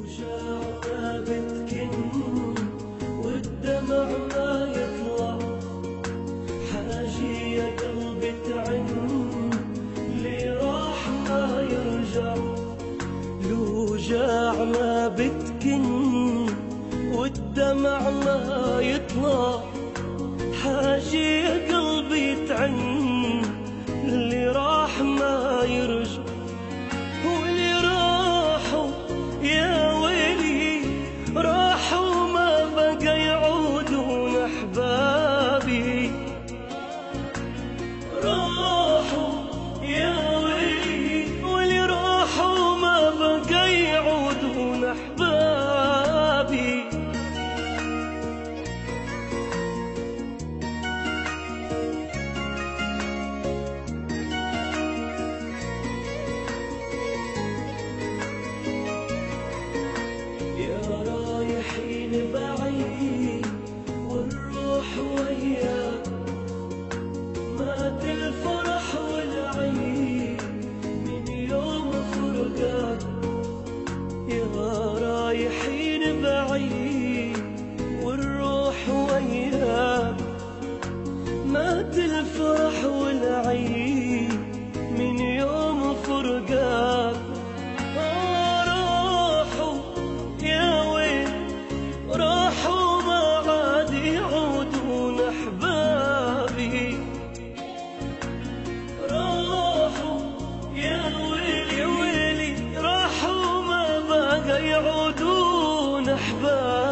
وشاعنا بتكن والدمع ما يطلع، حاجي يا قلبي تعن اللي راح ما يرجع. وجاعنا بتكن والدمع ما يطلع، حاجي يا قلبي تعن اللي راح ما يرجع. واللي راحوا يا ويلي راحوا ما بقى يعودون احبابي، راحوا يا ويلي واللي راحوا ما بقى يعودون احبابي. رايحين بعيد والروح وياك، مات الفرح والعيد من يوم فرقاك. يا رايحين بعيد والروح وياك، مات الفرح والعيد من يوم فرقاك. راحوا ما عاد يعودون احبابي، راحوا يا ويلي ويلي راحوا ما بقى يعودون احبابي.